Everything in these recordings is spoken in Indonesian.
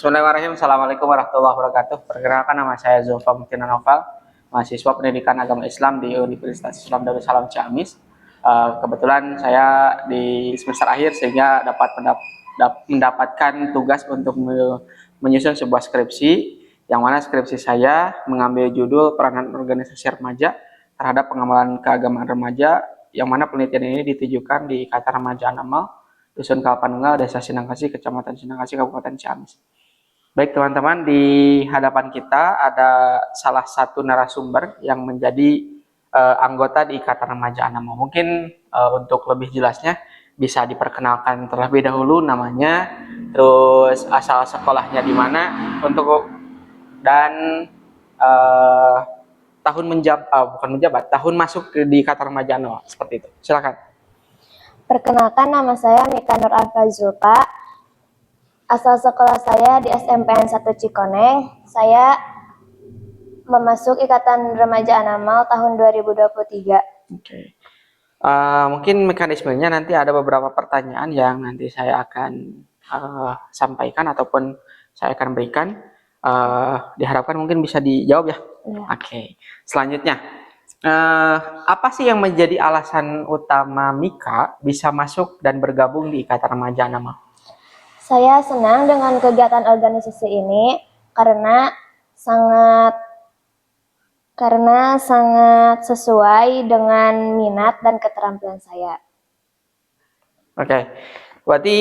Bismillahirrahmanirrahim. Assalamualaikum warahmatullahi wabarakatuh. Perkenalkan, nama saya Zulfa Muktina Noval, mahasiswa pendidikan agama Islam di Universitas Islam Darussalam Ciamis. Kebetulan saya di semester akhir sehingga dapat mendapatkan tugas untuk menyusun sebuah skripsi, yang mana skripsi saya mengambil judul peranan organisasi remaja terhadap pengembangan keagamaan remaja, yang mana penelitian ini ditujukan di Ikatan Remaja Anamal, Dusun Kalpanunggal, Desa Sinangkasih, Kecamatan Sinangkasih, Kabupaten Ciamis. Baik teman-teman, di hadapan kita ada salah satu narasumber yang menjadi anggota di Ikatan Remaja Anamal. Mungkin untuk lebih jelasnya bisa diperkenalkan terlebih dahulu namanya, terus asal sekolahnya di mana, dan tahun masuk di Ikatan Remaja Anamal, seperti itu. Silakan. Perkenalkan, nama saya Mika Nur Alfa Zulfa. Asal sekolah saya di SMPN 1 Cikoneng. Saya memasuk Ikatan Remaja Anamal tahun 2023. Oke. Mungkin mekanismenya nanti ada beberapa pertanyaan yang nanti saya akan sampaikan ataupun saya akan berikan. Diharapkan mungkin bisa dijawab ya. Ya. Oke. Selanjutnya, apa sih yang menjadi alasan utama Mika bisa masuk dan bergabung di Ikatan Remaja Anamal? Saya senang dengan kegiatan organisasi ini karena sangat sesuai dengan minat dan keterampilan saya. Oke. Berarti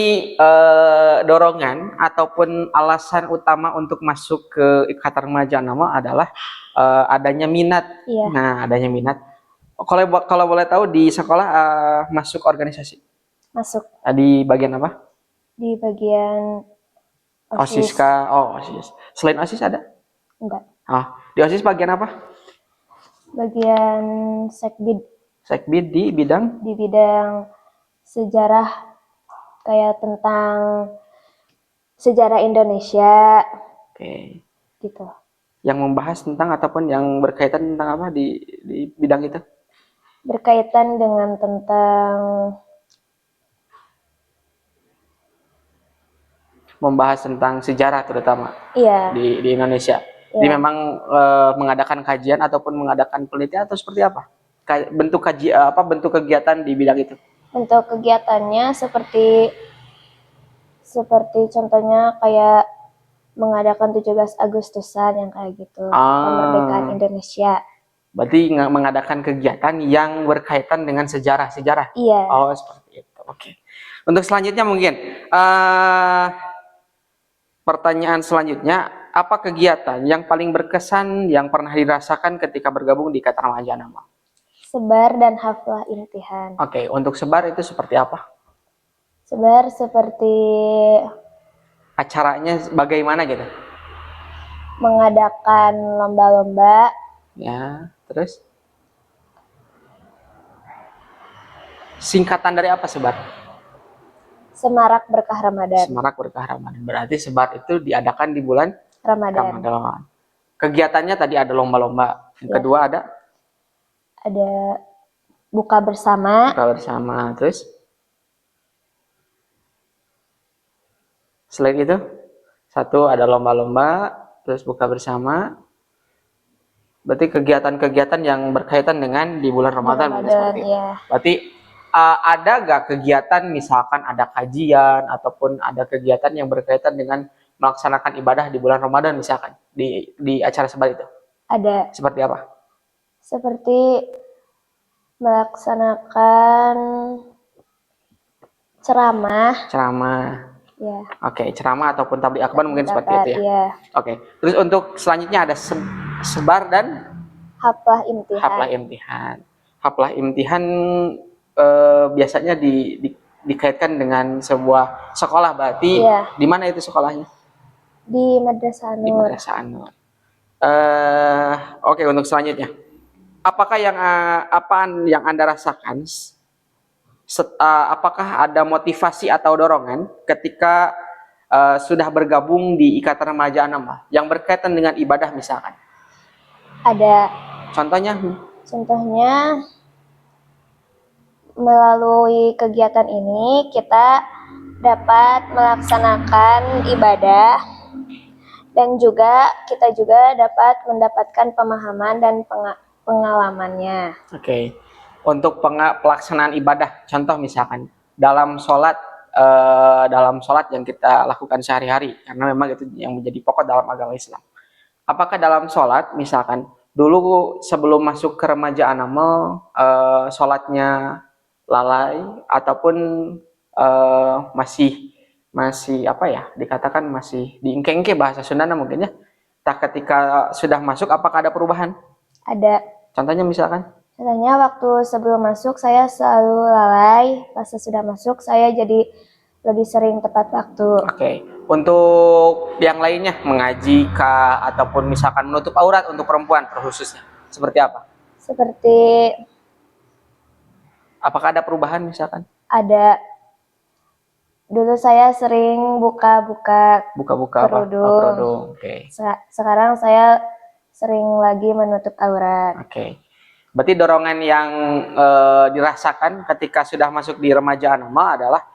dorongan ataupun alasan utama untuk masuk ke Ikatan Remaja Anamal adalah adanya minat. Iya. Nah, adanya minat. Kalau boleh tahu di sekolah masuk organisasi? Masuk. Di bagian apa? Di bagian OSIS kah? Oh, OSIS. Selain OSIS ada? Enggak. Di OSIS bagian apa? Bagian sekbid. Sekbid di bidang? Di bidang sejarah, kayak tentang sejarah Indonesia. Oke. Gitu. Yang membahas tentang ataupun yang berkaitan tentang apa di bidang itu? Berkaitan dengan tentang membahas tentang sejarah terutama. Iya. Di Indonesia. Iya. Jadi memang mengadakan kajian ataupun mengadakan penelitian atau seperti apa? Bentuk kegiatan di bidang itu? Bentuk kegiatannya seperti contohnya kayak mengadakan 17 Agustusan yang kayak gitu. Kemerdekaan Indonesia. Berarti mengadakan kegiatan yang berkaitan dengan sejarah. Iya. Oh, seperti itu. Oke. Untuk selanjutnya mungkin pertanyaan selanjutnya, apa kegiatan yang paling berkesan yang pernah dirasakan ketika bergabung di Ikatan Remaja Anamal? Sebar dan haflah imtihan. Oke, untuk sebar itu seperti apa? Sebar seperti acaranya bagaimana gitu? Mengadakan lomba-lomba. Ya, terus? Singkatan dari apa sebar? Semarak Berkah Ramadan. Semarak Berkah Ramadan. Berarti sebar itu diadakan di bulan Ramadan. Kegiatannya tadi ada lomba-lomba. Yang kedua ada? Ada buka bersama. Buka bersama. Terus? Selain itu? Satu, ada lomba-lomba. Terus buka bersama. Berarti kegiatan-kegiatan yang berkaitan dengan di bulan Ramadan. Ya. Berarti ada gak kegiatan misalkan ada kajian ataupun ada kegiatan yang berkaitan dengan melaksanakan ibadah di bulan Ramadan misalkan di acara sebar itu? Ada. Seperti apa? Seperti melaksanakan ceramah. Ya. Oke, ceramah ataupun tabligh akbar mungkin seperti itu ya. Ya. Oke. Terus untuk selanjutnya ada sebar dan haflah imtihan. Haflah imtihan biasanya dikaitkan dengan sebuah sekolah, berarti di mana itu sekolahnya? Di Madrasah An-Nur. Di Madrasah An-Nur. Oke, untuk selanjutnya, apakah apa yang Anda rasakan? Apakah ada motivasi atau dorongan ketika sudah bergabung di Ikatan Remaja Anamal yang berkaitan dengan ibadah misalkan? Ada. Contohnya? Contohnya, melalui kegiatan ini kita dapat melaksanakan ibadah dan juga kita juga dapat mendapatkan pemahaman dan pengalamannya. Oke. Untuk pelaksanaan ibadah, contoh misalkan dalam sholat yang kita lakukan sehari-hari, karena memang itu yang menjadi pokok dalam agama Islam. Apakah dalam sholat, misalkan dulu sebelum masuk ke remaja amal, sholatnya lalai ataupun masih masih apa ya, dikatakan masih diingke-ingke bahasa Sundana mungkin ya. Tak ketika sudah masuk, apakah ada perubahan? Ada. Contohnya misalkan? Contohnya waktu sebelum masuk saya selalu lalai, pas sudah masuk saya jadi lebih sering tepat waktu. Oke. Untuk yang lainnya, mengaji kah ataupun misalkan menutup aurat untuk perempuan khususnya, seperti apa? Seperti Apakah ada perubahan misalkan? ada, dulu saya sering buka-buka Buka-buka apa? kerudung. Kerudung. Oke. Sekarang saya sering lagi menutup aurat. Oke. Berarti dorongan yang dirasakan ketika sudah masuk di remaja amal adalah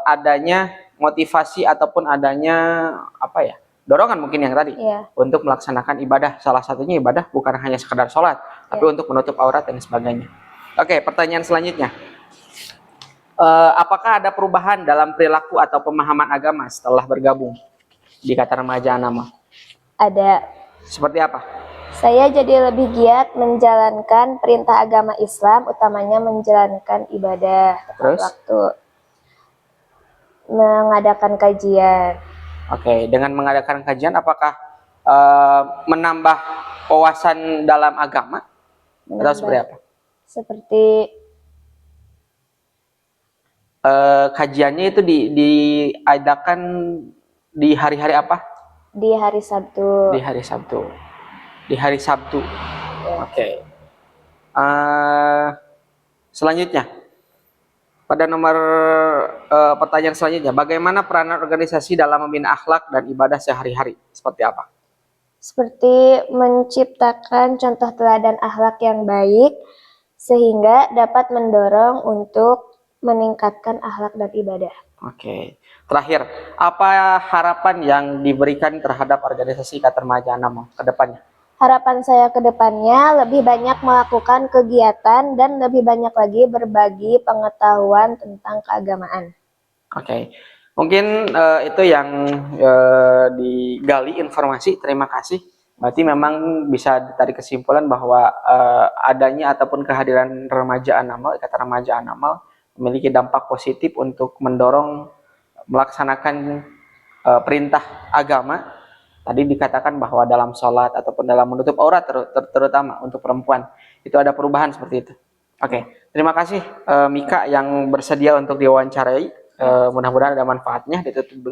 adanya motivasi ataupun adanya apa ya? Dorongan mungkin yang tadi Iya. untuk melaksanakan ibadah. Salah satunya ibadah bukan hanya sekedar sholat, tapi untuk menutup aurat dan sebagainya. Oke, pertanyaan selanjutnya. Apakah ada perubahan dalam perilaku atau pemahaman agama setelah bergabung di kata remaja amal? Ada. Seperti apa? Saya jadi lebih giat menjalankan perintah agama Islam, utamanya menjalankan ibadah tepat Terus? waktu, mengadakan kajian. Oke, dengan mengadakan kajian, apakah menambah wawasan dalam agama atau seperti apa? Seperti Kajiannya itu diadakan di hari-hari apa? di hari Sabtu. Di hari Sabtu. Di hari Sabtu. Oke. Selanjutnya, pada nomor pertanyaan selanjutnya, bagaimana peranan organisasi dalam membina akhlak dan ibadah sehari-hari? Seperti apa? Seperti menciptakan contoh teladan akhlak yang baik, sehingga dapat mendorong untuk meningkatkan akhlak dan ibadah. Oke. Terakhir, apa harapan yang diberikan terhadap organisasi Ikatan Remaja Anama ke depannya? Harapan saya ke depannya lebih banyak melakukan kegiatan dan lebih banyak lagi berbagi pengetahuan tentang keagamaan. Oke. Mungkin itu yang digali informasi. Terima kasih. Berarti memang bisa ditarik kesimpulan bahwa adanya ataupun kehadiran remaja Anamal, Ikatan Remaja Anamal memiliki dampak positif untuk mendorong melaksanakan perintah agama. Tadi dikatakan bahwa dalam sholat ataupun dalam menutup aurat terutama untuk perempuan itu ada perubahan seperti itu. Oke, terima kasih Mika yang bersedia untuk diwawancarai. Mudah-mudahan ada manfaatnya. Ditutup.